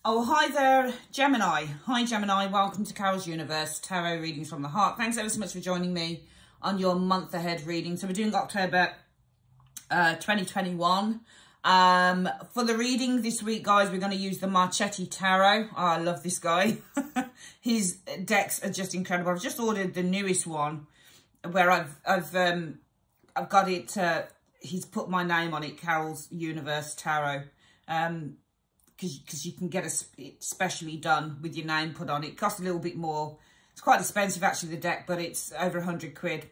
Oh, hi there, Gemini. Hi, Gemini. Welcome to Carol's Universe, Tarot Readings from the Heart. Thanks ever so much for joining me on your month ahead reading. So we're doing October 2021. For the reading this week, guys, we're going to use the Marchetti Tarot. Oh, I love this guy. His decks are just incredible. I've just ordered the newest one where I've got it. He's put my name on it, Carol's Universe Tarot. Because you can get it specially done with your name put on it. It costs a little bit more. It's quite expensive actually, the deck, but it's over 100 quid.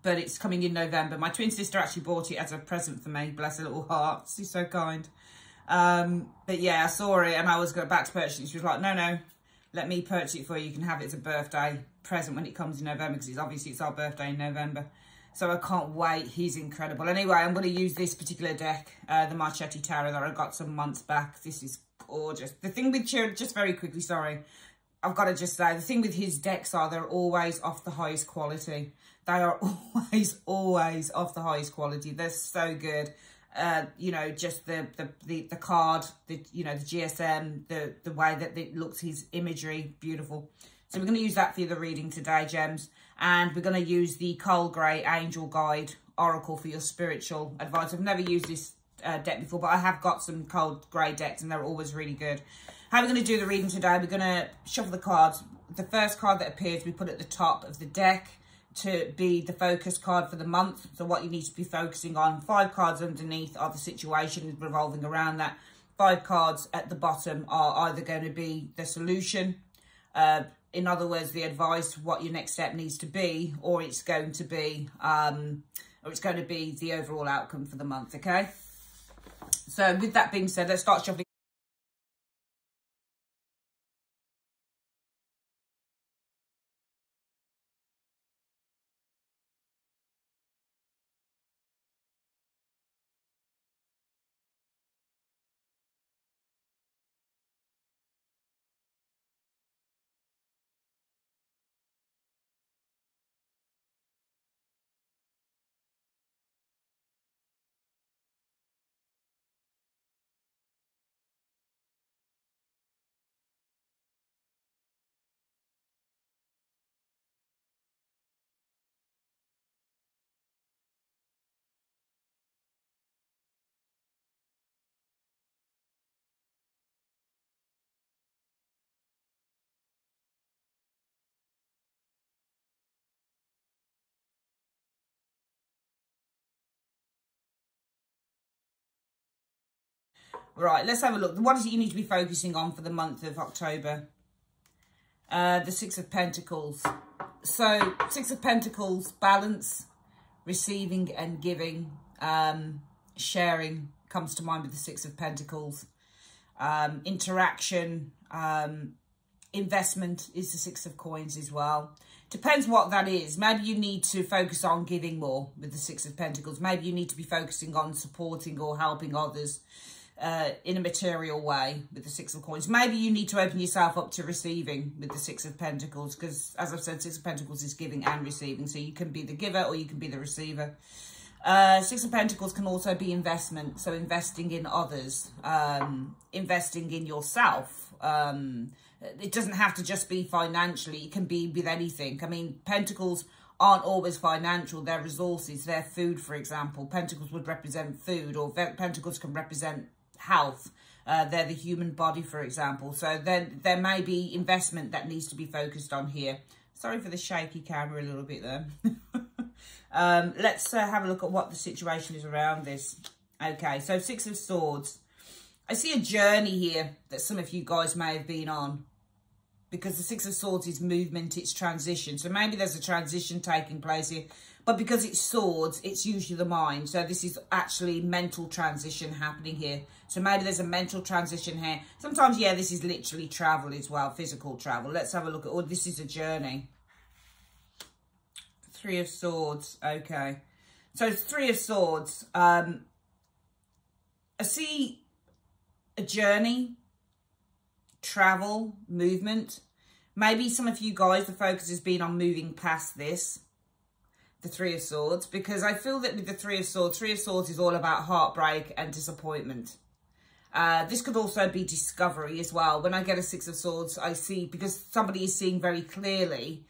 But it's coming in November. My twin sister actually bought it as a present for me. Bless her little heart. She's so kind. But yeah, I saw it and I was going back to purchase it. She was like, no, let me purchase it for you. You can have it as a birthday present when it comes in November, because obviously it's our birthday in November. So I can't wait. He's incredible. Anyway, I'm going to use this particular deck, the Marchetti Tarot that I got some months back. This is gorgeous. The thing with, just very quickly, sorry, I've got to just say, the thing with his decks are they're always off the highest quality. They are always off the highest quality. They're so good. You know, just the card, the GSM, the way that it looks, his imagery, beautiful. So we're going to use that for the reading today, Gems. And we're going to use the Cold Grey Angel Guide Oracle for your spiritual advice. I've never used this deck before, but I have got some Cold Grey decks and they're always really good. How are we going to do the reading today? We're going to shuffle the cards. The first card that appears, we put at the top of the deck to be the focus card for the month. So what you need to be focusing on. 5 cards underneath are the situation revolving around that. 5 cards at the bottom are either going to be the solution, in other words, the advice, what your next step needs to be, or it's going to be the overall outcome for the month, okay? So with that being said, let's start shuffling. Right, let's have a look. What is it you need to be focusing on for the month of October? The Six of Pentacles. So, Six of Pentacles, balance, receiving and giving, sharing comes to mind with the Six of Pentacles. Interaction, investment is the Six of Coins as well. Depends what that is. Maybe you need to focus on giving more with the Six of Pentacles. Maybe you need to be focusing on supporting or helping others in a material way with the Six of Coins. Maybe you need to open yourself up to receiving with the Six of Pentacles, because as I've said, Six of Pentacles is giving and receiving. So you can be the giver or you can be the receiver. Six of Pentacles can also be investment. So investing in others, investing in yourself. It doesn't have to just be financially. It can be with anything. I mean, Pentacles aren't always financial. They're resources. They're food, for example. Pentacles would represent food, or Pentacles can represent health. They're the human body, for example. So then there may be investment that needs to be focused on here. Sorry for the shaky camera a little bit there. Let's have a look at what the situation is around this. Okay, so Six of Swords. I see a journey here that some of you guys may have been on, because the Six of Swords is movement, it's transition. So maybe there's a transition taking place here. But because it's swords, it's usually the mind. So this is actually mental transition happening here. So maybe there's a mental transition here. Sometimes, yeah, this is literally travel as well, physical travel. Let's have a look at, oh, this is a journey. Three of Swords, okay. So it's Three of Swords. I see a journey, travel, movement. Maybe some of you guys, the focus has been on moving past this, the Three of Swords, because I feel that with the Three of Swords is all about heartbreak and disappointment. This could also be discovery as well. When I get a Six of Swords, I see, because somebody is seeing very clearly,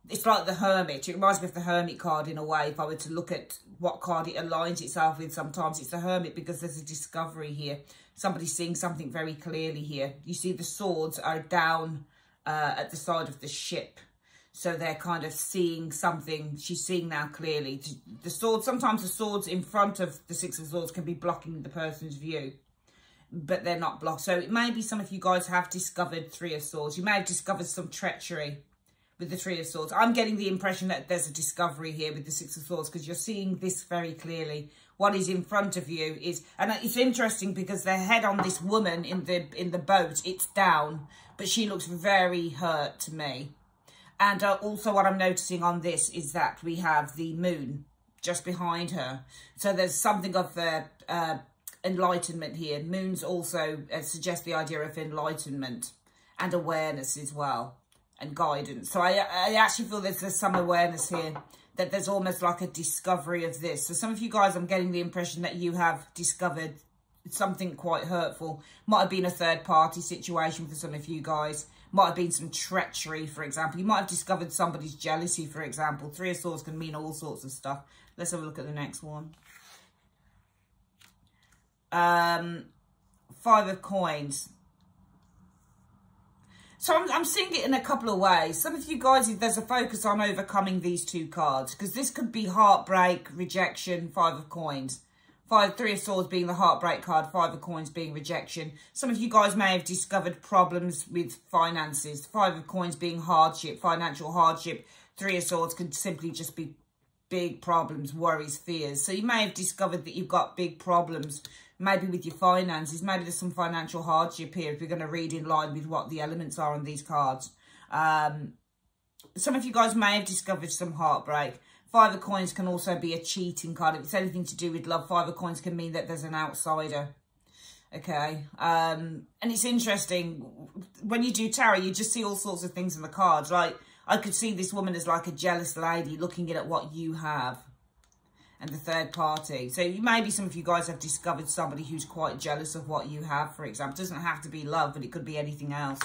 it's like the Hermit. It reminds me of the Hermit card in a way. If I were to look at what card it aligns itself with, sometimes it's the Hermit, because there's a discovery here. Somebody's seeing something very clearly here. You see the swords are down at the side of the ship. So they're kind of seeing something. She's seeing now clearly. The swords, sometimes the swords in front of the Six of Swords can be blocking the person's view, but they're not blocked. So it may be some of you guys have discovered Three of Swords. You may have discovered some treachery with the Three of Swords. I'm getting the impression that there's a discovery here with the Six of Swords, because you're seeing this very clearly. What is in front of you is, and it's interesting because the head on this woman in the boat, it's down, but she looks very hurt to me. And also what I'm noticing on this is that we have the moon just behind her. So there's something of enlightenment here. Moons also suggest the idea of enlightenment and awareness as well, and guidance. So I actually feel there's some awareness here, that there's almost like a discovery of this. So some of you guys, I'm getting the impression that you have discovered something quite hurtful. Might have been a third party situation for some of you guys. Might have been some treachery, for example. You might have discovered somebody's jealousy, for example. Three of Swords can mean all sorts of stuff. Let's have a look at the next one. Five of Coins. So I'm seeing it in a couple of ways. Some of you guys, there's a focus on overcoming these two cards, because this could be heartbreak, rejection, Five of Coins. Three of Swords being the heartbreak card, Five of Coins being rejection. Some of you guys may have discovered problems with finances. Five of Coins being hardship, financial hardship. Three of Swords could simply just be big problems, worries, fears. So you may have discovered that you've got big problems, maybe with your finances. Maybe there's some financial hardship here, if you're going to read in line with what the elements are on these cards. Some of you guys may have discovered some heartbreak. Five of Coins can also be a cheating card. If it's anything to do with love, Five of Coins can mean that there's an outsider. Okay. And it's interesting. When you do tarot, you just see all sorts of things in the cards, right? I could see this woman as like a jealous lady looking at what you have. And the third party. So maybe some of you guys have discovered somebody who's quite jealous of what you have, for example. It doesn't have to be love, but it could be anything else.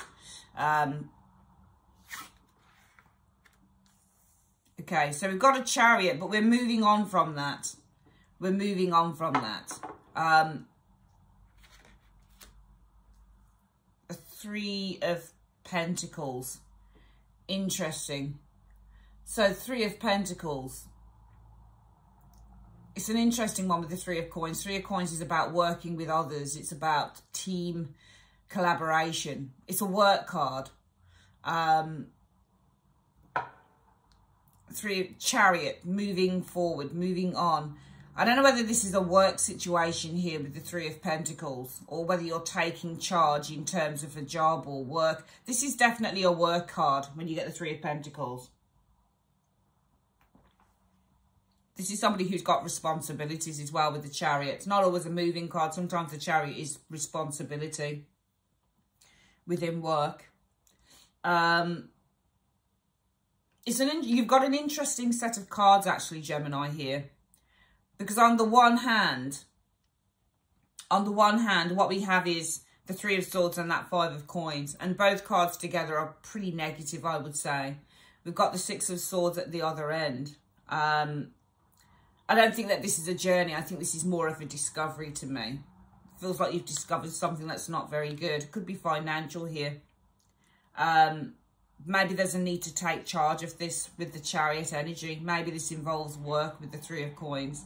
Okay, so we've got a Chariot, but we're moving on from that. We're moving on from that. A Three of Pentacles. Interesting. So Three of Pentacles. It's an interesting one with the Three of Coins. Three of Coins is about working with others. It's about team collaboration. It's a work card. Chariot, moving forward, moving on. I don't know whether this is a work situation here with the Three of Pentacles, or whether you're taking charge in terms of a job or work. This is definitely a work card when you get the Three of Pentacles. This is somebody who's got responsibilities as well with the Chariot. It's not always a moving card. Sometimes the Chariot is responsibility within work. You've got an interesting set of cards, actually, Gemini, here. Because on the one hand, what we have is the Three of Swords and that Five of Coins. And both cards together are pretty negative, I would say. We've got the Six of Swords at the other end. I don't think that this is a journey. I think this is more of a discovery to me. It feels like you've discovered something that's not very good. It could be financial here. Maybe there's a need to take charge of this with the Chariot energy. Maybe this involves work with the Three of Coins.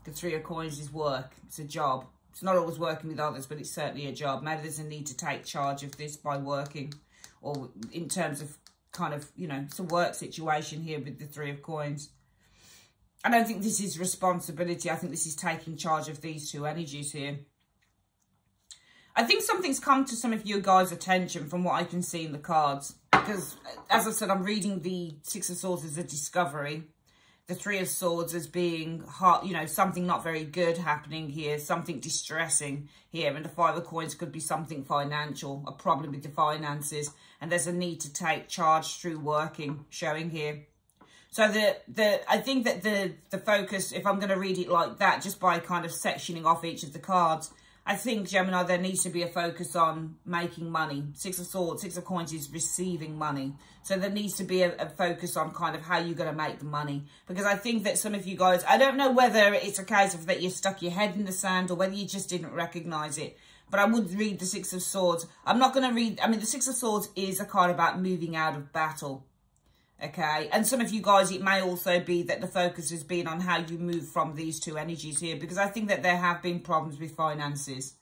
The Three of Coins is work. It's a job. It's not always working with others, but it's certainly a job. Maybe there's a need to take charge of this by working, or in terms of kind of, you know, it's a work situation here with the Three of Coins. I don't think this is responsibility. I think this is taking charge of these two energies here. I think something's come to some of you guys' attention from what I can see in the cards. Because, as I said, I'm reading the Six of Swords as a discovery. The Three of Swords as being, you know, something not very good happening here. Something distressing here. And the Five of Coins could be something financial. A problem with the finances. And there's a need to take charge through working, showing here. So I think that the focus, if I'm going to read it like that, just by kind of sectioning off each of the cards, I think, Gemini, there needs to be a focus on making money. Six of Swords, Six of Coins is receiving money. So there needs to be a focus on kind of how you're going to make the money. Because I think that some of you guys, I don't know whether it's a case of that you stuck your head in the sand or whether you just didn't recognise it. But I would read the Six of Swords. I'm not going to read, I mean, the Six of Swords is a card about moving out of battle. Okay, and some of you guys, it may also be that the focus has been on how you move from these two energies here, because I think that there have been problems with finances.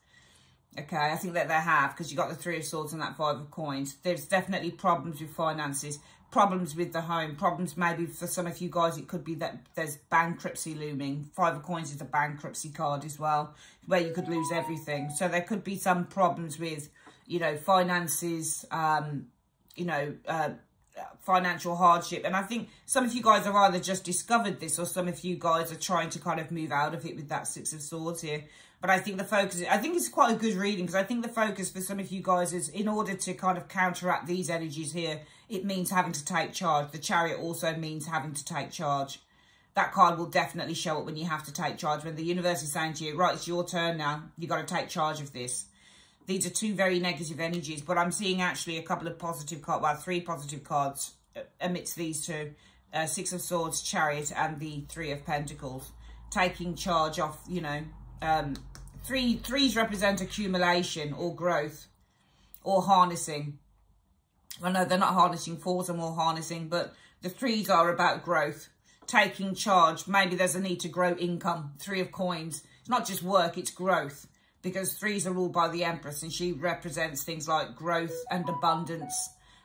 Okay, I think that there have, because you got the Three of Swords and that Five of Coins. There's definitely problems with finances, problems with the home, problems maybe for some of you guys, it could be that there's bankruptcy looming. Five of Coins is a bankruptcy card as well, where you could lose everything. So there could be some problems with, you know, finances, financial hardship. And I think some of you guys have either just discovered this or some of you guys are trying to kind of move out of it with that Six of Swords here. But I think the focus, I think it's quite a good reading, because I think the focus for some of you guys is, in order to kind of counteract these energies here, it means having to take charge. The Chariot also means having to take charge. That card will definitely show up when you have to take charge, when the universe is saying to you, right, it's your turn now, you've got to take charge of this. These are two very negative energies, but I'm seeing actually a couple of positive cards, well, 3 positive cards amidst these two. Six of Swords, Chariot, and the Three of Pentacles. Taking charge of, you know, threes represent accumulation or growth or harnessing. Well, no, they're not harnessing. 4s are more harnessing, but the 3s are about growth. Taking charge. Maybe there's a need to grow income. Three of Coins. It's not just work, it's growth. Because 3s are ruled by the Empress, and she represents things like growth and abundance.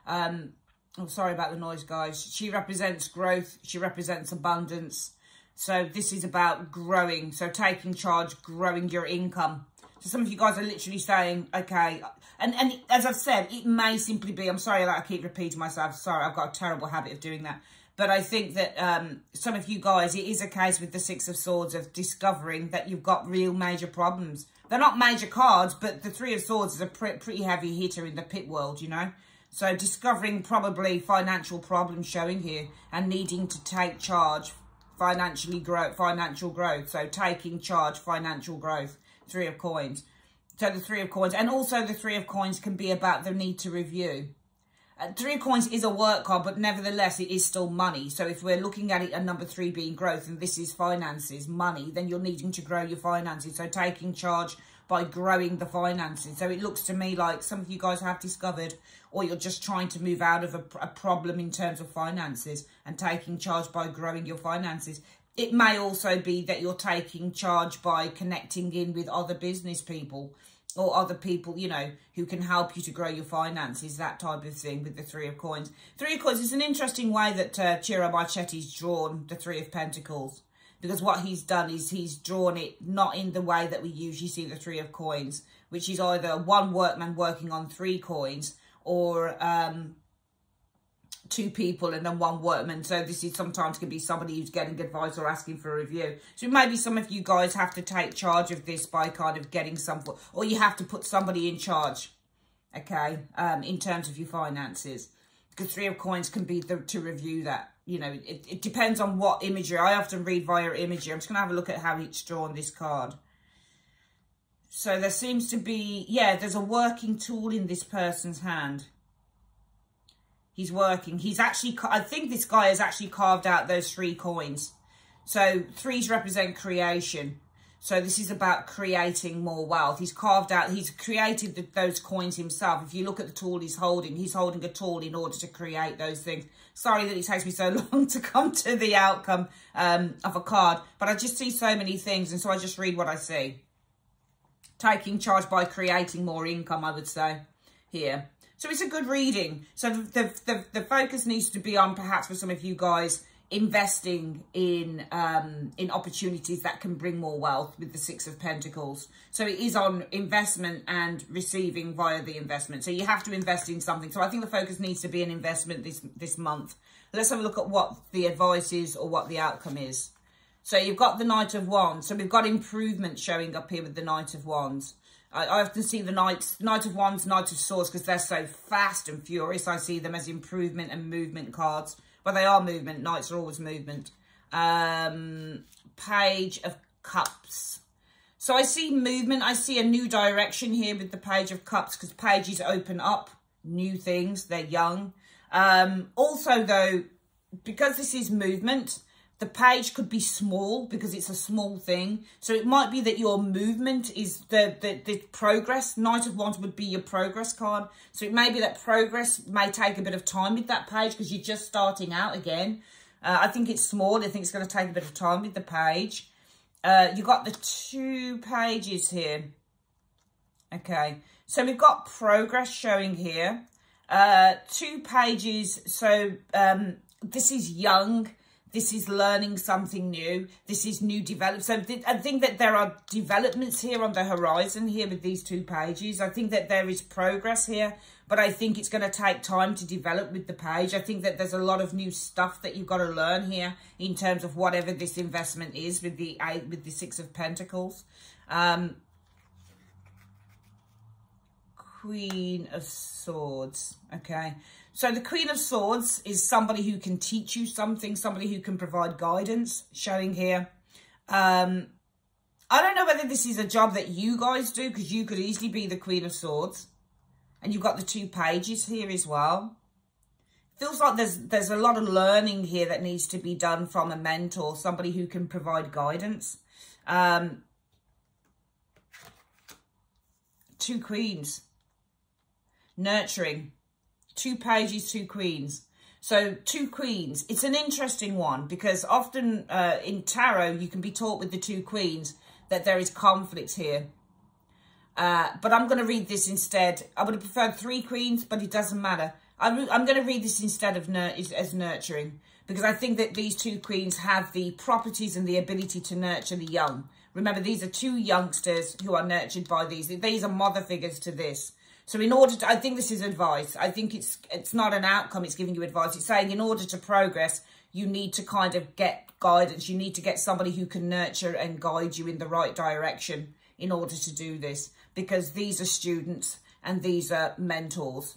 Oh, sorry about the noise, guys. She represents growth. She represents abundance. So this is about growing. So taking charge, growing your income. So some of you guys are literally saying, okay. And as I've said, it may simply be, I'm sorry that I keep repeating myself. Sorry, I've got a terrible habit of doing that. But I think that some of you guys, it is a case with the Six of Swords of discovering that you've got real major problems. They're not major cards, but the Three of Swords is a pretty heavy hitter in the pit world, you know. So discovering probably financial problems showing here and needing to take charge, financial growth. So taking charge, financial growth, Three of Coins. So the Three of Coins, and also the Three of Coins can be about the need to review. Three of Coins is a work card, but nevertheless, it is still money. So if we're looking at it at number 3 being growth, and this is finances, money, then you're needing to grow your finances. So taking charge by growing the finances. So it looks to me like some of you guys have discovered, or you're just trying to move out of a problem in terms of finances and taking charge by growing your finances. It may also be that you're taking charge by connecting in with other business people or other people, you know, who can help you to grow your finances, that type of thing with the Three of Coins. Three of Coins is an interesting way that Ciro Marchetti's drawn the Three of Pentacles, because what he's done is he's drawn it not in the way that we usually see the Three of Coins, which is either one workman working on 3 coins or 2 people and then 1 workman. So this is sometimes can be somebody who's getting advice or asking for a review. So maybe some of you guys have to take charge of this by kind of getting some, or you have to put somebody in charge, okay, in terms of your finances. Because Three of Coins can be to review that. You know, it depends on what imagery. I often read via imagery. I'm just going to have a look at how it's drawn this card. So there seems to be, yeah, there's a working tool in this person's hand. He's working. He's actually, I think this guy has actually carved out those 3 coins. So 3s represent creation. So this is about creating more wealth. He's carved out, he's created those coins himself. If you look at the tool he's holding a tool in order to create those things. Sorry that it takes me so long to come to the outcome of a card. But I just see so many things, and so I just read what I see. Taking charge by creating more income, I would say, here. So it's a good reading. So the focus needs to be on, perhaps for some of you guys, investing in opportunities that can bring more wealth with the Six of Pentacles. So it is on investment and receiving via the investment. So you have to invest in something. So I think the focus needs to be an investment this month. Let's have a look at what the advice is or what the outcome is. So you've got the Knight of Wands. So we've got improvement showing up here with the Knight of Wands. I often see the Knight of Wands, Knight of Swords, because they're so fast and furious. I see them as improvement and movement cards. But they are movement. Knights are always movement. Page of Cups. So I see movement. I see a new direction here with the Page of Cups, because pages open up new things. They're young. Also, though, because this is movement, the page could be small because it's a small thing. So it might be that your movement is the progress. Knight of Wands would be your progress card. So it may be that progress may take a bit of time with that page because you're just starting out again. I think it's small. I think it's going to take a bit of time with the page. You've got the 2 pages here. Okay. So we've got progress showing here. 2 pages. So this is young. This is learning something new. This is new development. So I think that there are developments here on the horizon here with these 2 pages. I think that there is progress here, but I think it's going to take time to develop with the page. I think that there's a lot of new stuff that you've got to learn here in terms of whatever this investment is with the 6 of Pentacles. Queen of Swords. Okay. So the Queen of Swords is somebody who can teach you something, somebody who can provide guidance, showing here. I don't know whether this is a job that you guys do, because you could easily be the Queen of Swords. And you've got the 2 pages here as well. Feels like there's a lot of learning here that needs to be done from a mentor, somebody who can provide guidance. 2 Queens. Nurturing. 2 pages, 2 queens. So 2 queens. It's an interesting one because often in tarot, you can be taught with the 2 queens that there is conflict here. But I'm going to read this instead. I would have preferred 3 queens, but it doesn't matter. I'm going to read this instead of as nurturing, because I think that these 2 queens have the properties and the ability to nurture the young. Remember, these are 2 youngsters who are nurtured by these. These are mother figures to this. So in order to, I think this is advice. I think it's not an outcome. It's giving you advice. It's saying in order to progress, you need to kind of get guidance. You need to get somebody who can nurture and guide you in the right direction in order to do this. Because these are students and these are mentors.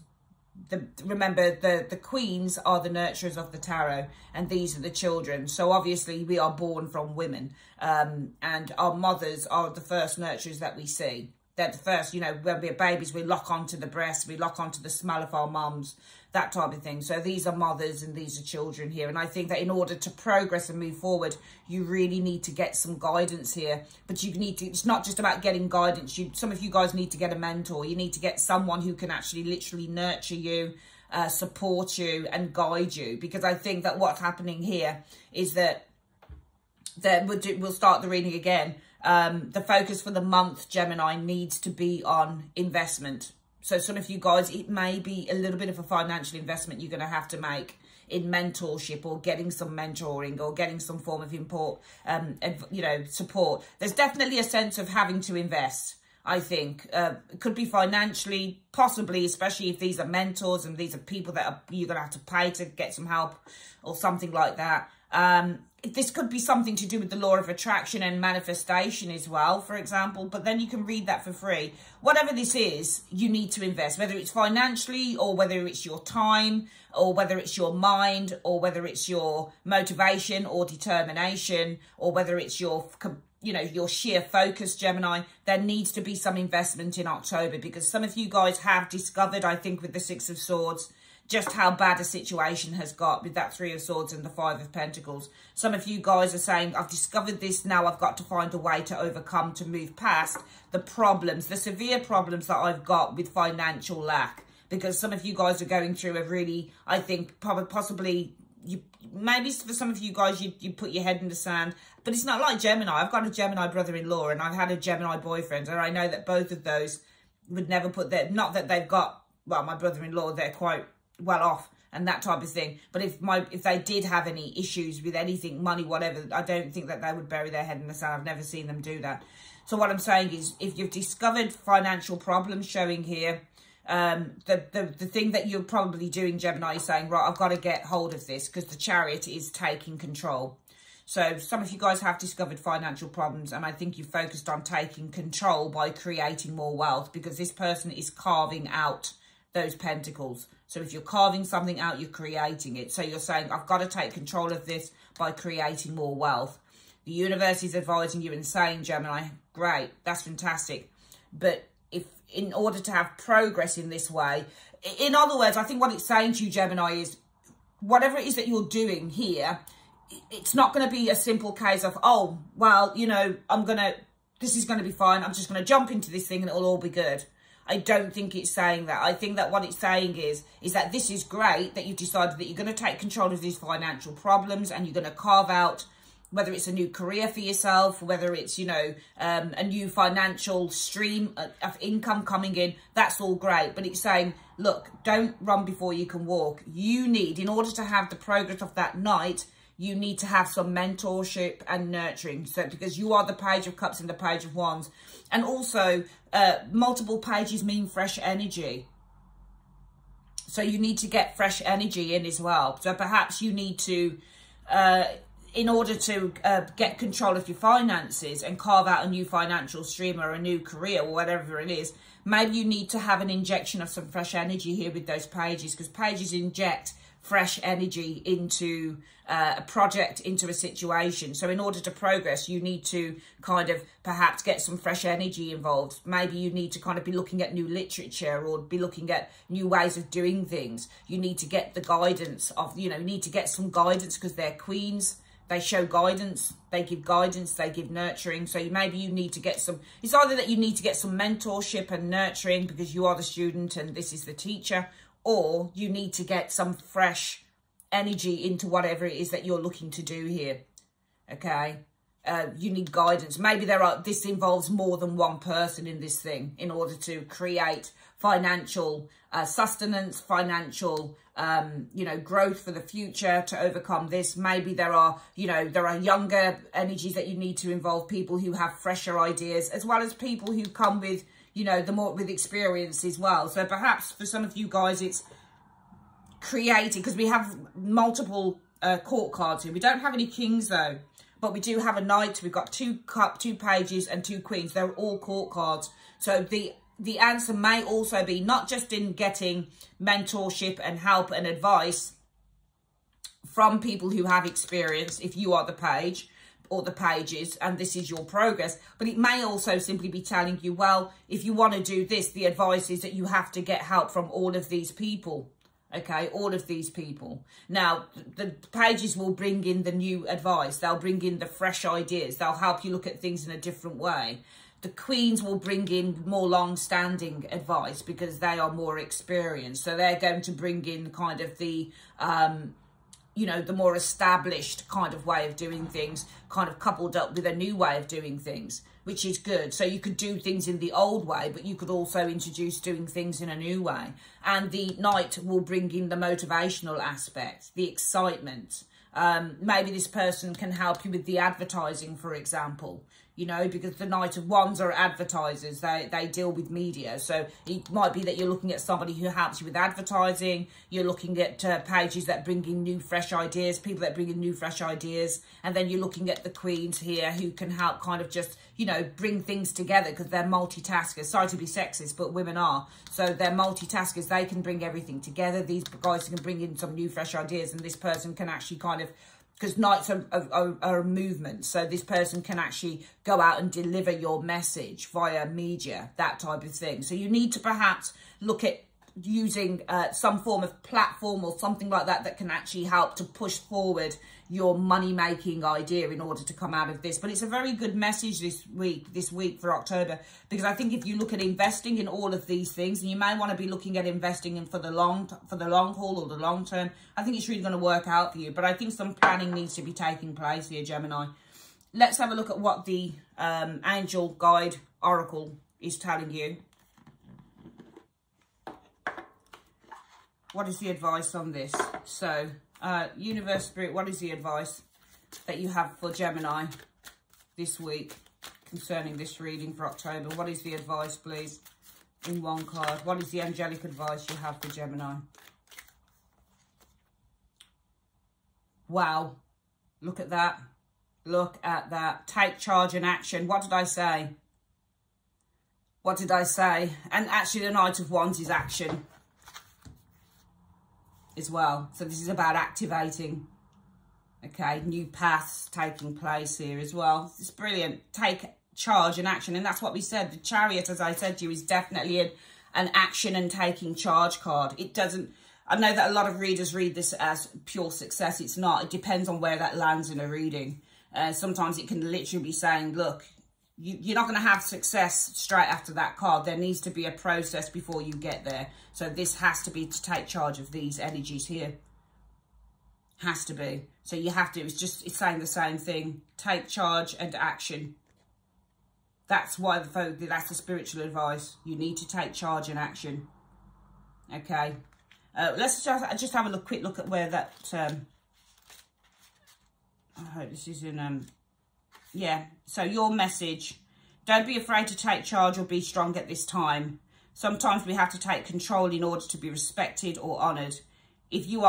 Remember, the queens are the nurturers of the tarot, and these are the children. So obviously we are born from women, and our mothers are the first nurturers that we see. They're the first, you know, when we're babies, we lock onto the breast, we lock onto the smell of our mums, that type of thing. So these are mothers and these are children here. And I think that in order to progress and move forward, you really need to get some guidance here. But you need to, it's not just about getting guidance. Some of you guys need to get a mentor. You need to get someone who can actually literally nurture you, support you and guide you. Because I think that what's happening here is that we'll start the reading again. The focus for the month, Gemini, needs to be on investment. So some of you guys, it may be a little bit of a financial investment you're going to have to make in mentorship or getting some mentoring or getting some form of support. There's definitely a sense of having to invest, I think. It could be financially, possibly, especially if these are mentors and these are people that you're going to have to pay to get some help or something like that. This could be something to do with the law of attraction and manifestation as well, for example. But then you can read that for free. Whatever this is, you need to invest, whether it's financially or whether it's your time or whether it's your mind or whether it's your motivation or determination or whether it's your sheer focus, Gemini. There needs to be some investment in October because some of you guys have discovered, I think, with the 6 of Swords, just how bad a situation has got with that 3 of Swords and the 5 of Pentacles. Some of you guys are saying, I've discovered this, now I've got to find a way to overcome, to move past the problems, the severe problems that I've got with financial lack. Because some of you guys are going through a really, I think, possibly, maybe for some of you guys, you put your head in the sand. But it's not like Gemini. I've got a Gemini brother-in-law and I've had a Gemini boyfriend. And I know that both of those would never put their, not that they've got, well, my brother-in-law, they're quite well off and that type of thing, but if they did have any issues with anything, money, whatever, I don't think that they would bury their head in the sand. I've never seen them do that. So what I'm saying is, if you've discovered financial problems showing here, the thing that you're probably doing, Gemini, is saying, right, I've got to get hold of this because the Chariot is taking control. So some of you guys have discovered financial problems, and I think you've focused on taking control by creating more wealth, because this person is carving out those pentacles. So if you're carving something out, you're creating it. So you're saying, I've got to take control of this by creating more wealth. The universe is advising you and saying, Gemini, great. That's fantastic. But if in order to have progress in this way, in other words, I think what it's saying to you, Gemini, is whatever it is that you're doing here, it's not going to be a simple case of, oh, well, you know, this is going to be fine. I'm just going to jump into this thing and it'll all be good. I don't think it's saying that. I think that what it's saying is that this is great, that you've decided that you're going to take control of these financial problems and you're going to carve out, whether it's a new career for yourself, whether it's, you know, a new financial stream of income coming in. That's all great. But it's saying, look, don't run before you can walk. You need, in order to have the progress of that night, you need to have some mentorship and nurturing. So, because you are the Page of Cups and the Page of Wands. And also, multiple pages mean fresh energy. So you need to get fresh energy in as well. So perhaps you need to, in order to get control of your finances and carve out a new financial stream or a new career or whatever it is, maybe you need to have an injection of some fresh energy here with those pages, because pages inject fresh energy into a project, into a situation. So in order to progress, you need to kind of perhaps get some fresh energy involved. Maybe you need to kind of be looking at new literature or be looking at new ways of doing things. You need to get the guidance of, you know, you need to get some guidance, because they're queens. They show guidance, they give guidance, they give nurturing. So maybe you need to get some, it's either that you need to get some mentorship and nurturing because you are the student and this is the teacher, or you need to get some fresh energy into whatever it is that you're looking to do here, okay? You need guidance. Maybe this involves more than one person in this thing in order to create financial sustenance, financial, you know, growth for the future to overcome this. Maybe there are younger energies that you need to involve, people who have fresher ideas, as well as people who come with, you know, with experience as well. So perhaps for some of you guys, it's creating, because we have multiple court cards here. We don't have any kings though, but we do have a knight. We've got 2 pages and 2 queens. They're all court cards. So the answer may also be not just in getting mentorship and help and advice from people who have experience, if you are the page or the pages and this is your progress, but it may also simply be telling you, well, if you want to do this, the advice is that you have to get help from all of these people. Okay, all of these people. Now, the pages will bring in the new advice. They'll bring in the fresh ideas. They'll help you look at things in a different way. The queens will bring in more long-standing advice because they are more experienced. So they're going to bring in kind of the, you know, the more established kind of way of doing things, kind of coupled up with a new way of doing things, which is good. So you could do things in the old way, but you could also introduce doing things in a new way. And the knight will bring in the motivational aspect, the excitement. Maybe this person can help you with the advertising, for example, you know, because the Knight of Wands are advertisers. They deal with media. So it might be that you're looking at somebody who helps you with advertising. You're looking at pages that bring in new, fresh ideas, people that bring in new, fresh ideas. And then you're looking at the queens here who can help kind of just, you know, bring things together because they're multitaskers. Sorry to be sexist, but women are. So they're multitaskers. They can bring everything together. These guys can bring in some new, fresh ideas. And this person can actually kind of, because knights are a movement, so this person can actually go out and deliver your message via media, that type of thing. So you need to perhaps look at using some form of platform or something like that that can actually help to push forward your money-making idea in order to come out of this. But it's a very good message this week for October, because I think if you look at investing in all of these things, and you may want to be looking at investing in for the long haul or the long term, I think it's really going to work out for you. But I think some planning needs to be taking place here, Gemini. Let's have a look at what the Angel Guide Oracle is telling you. What is the advice on this? So, Universe Spirit, what is the advice that you have for Gemini this week concerning this reading for October? What is the advice, please, in one card? What is the angelic advice you have for Gemini? Wow. Look at that. Look at that. Take charge and action. What did I say? What did I say? And actually, the Knight of Wands is action as well. So this is about activating, okay, new paths taking place here as well. It's brilliant. Take charge and action. And that's what we said. The Chariot, as I said to you, is definitely an action and taking charge card. It doesn't, I know that a lot of readers read this as pure success. It's not. It depends on where that lands in a reading. Sometimes it can literally be saying, look, you're not going to have success straight after that card. There needs to be a process before you get there. So this has to be to take charge of these energies here. Has to be. So you have to, it's saying the same thing. Take charge and action. That's why that's the spiritual advice. You need to take charge and action. Okay. Let's just have a quick look at where that, I hope this is in, yeah. So your message, don't be afraid to take charge or be strong at this time. Sometimes we have to take control in order to be respected or honoured. If you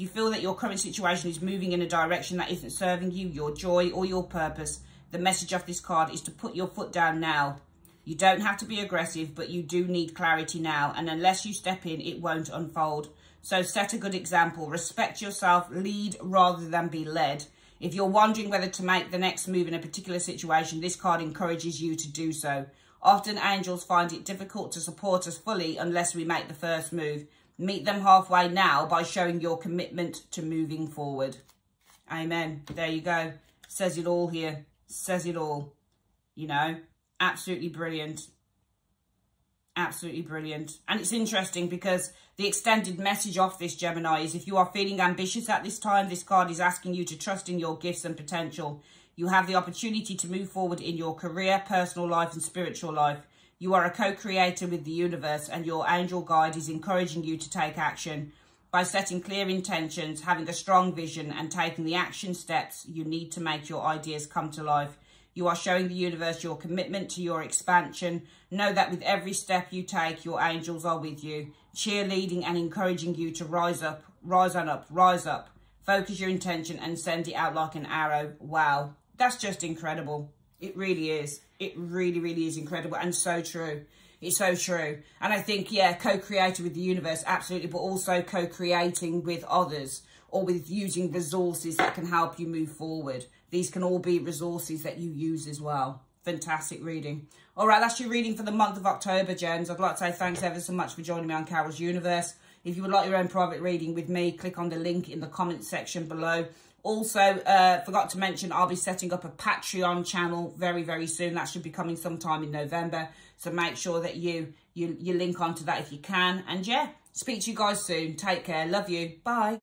feel that your current situation is moving in a direction that isn't serving you, your joy or your purpose, the message of this card is to put your foot down now. You don't have to be aggressive, but you do need clarity now. And unless you step in, it won't unfold. So set a good example. Respect yourself. Lead rather than be led. If you're wondering whether to make the next move in a particular situation, this card encourages you to do so. Often angels find it difficult to support us fully unless we make the first move. Meet them halfway now by showing your commitment to moving forward. Amen. There you go. Says it all here. Says it all. You know, absolutely brilliant. Absolutely brilliant. And it's interesting because the extended message of this, Gemini, is if you are feeling ambitious at this time, this card is asking you to trust in your gifts and potential. You have the opportunity to move forward in your career, personal life and spiritual life. You are a co-creator with the universe, and your angel guide is encouraging you to take action. By setting clear intentions, having a strong vision and taking the action steps you need to make your ideas come to life. You are showing the universe your commitment to your expansion. Know that with every step you take, your angels are with you, cheerleading and encouraging you to rise up, rise on up, rise up. Focus your intention and send it out like an arrow. Wow, that's just incredible. It really is. It really, really is incredible and so true. It's so true. And I think, yeah, co-creator with the universe, absolutely, but also co-creating with others or with using resources that can help you move forward. These can all be resources that you use as well. Fantastic reading. All right, that's your reading for the month of October, Gens. I'd like to say thanks ever so much for joining me on Carol's Universe. If you would like your own private reading with me, click on the link in the comment section below. Also, forgot to mention, I'll be setting up a Patreon channel very, very soon. That should be coming sometime in November. So make sure that you link onto that if you can. And yeah, speak to you guys soon. Take care. Love you. Bye.